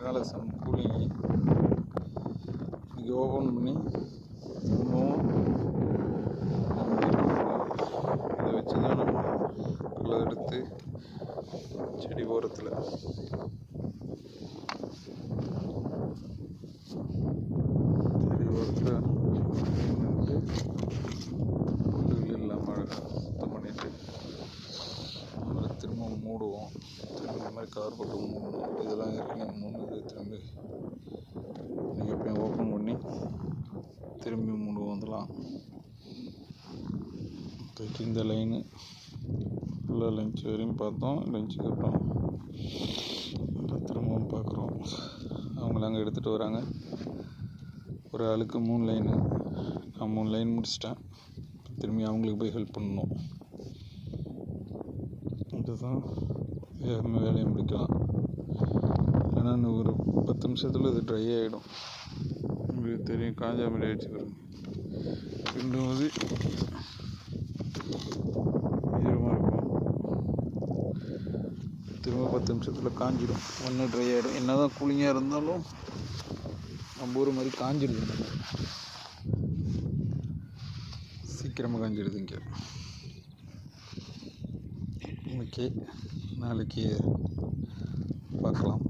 அதனால் some cooling இன்றைக்கி open பண்ணி திரும்பவும் இதை வச்சு தான் நம்ம களை எடுத்து செடி ஓரத்தில் புல்லுகள் இல்லாமல் சுத்தம் பண்ணிட்டு நம்மளை திரும்ப மூடுவோம். திரும்ப இந்த மாதிரி கவர் போட்டு மூடணும். இதெல்லாம் ஏற்கனவே மூணுது. திரும்பி நீங்கள் எப்பயும் ஓப்பன் பண்ணி திரும்பி மூடுவோம். இதெல்லாம் இந்த லைனு ஃபுல்லாக லஞ்ச் வரையும் பார்த்தோம். லஞ்சுக்கு அப்புறம் திரும்பவும் பார்க்குறோம். அவங்கள அங்கே எடுத்துகிட்டு வராங்க. ஒரு ஆளுக்கு 3 லைனு. நான் 3 லைன் முடிச்சிட்டேன். திரும்பி அவங்களுக்கு போய் ஹெல்ப் பண்ணணும். இதுதான் வேலையை முடிக்கலாம். ஏன்னா இன்னும் ஒரு 10 நிமிஷத்தில் இது ட்ரை ஆகிடும். உங்களுக்கு தெரியும், காஞ்சா மாதிரி ஆகிடுச்சு பாருங்க. ரெண்டும் வந்து ஈரமாக இருக்கும். திரும்ப 10 நிமிஷத்தில் காஞ்சிடும். ஒன்று ட்ரை ஆகிடும். என்ன தான் கூலிங்காக இருந்தாலும் நம்ம ஊர் மாதிரி காஞ்சிடுது. சீக்கிரமாக காஞ்சிடுது இங்கே. ஓகே, நாளைக்கு பார்க்கலாம்.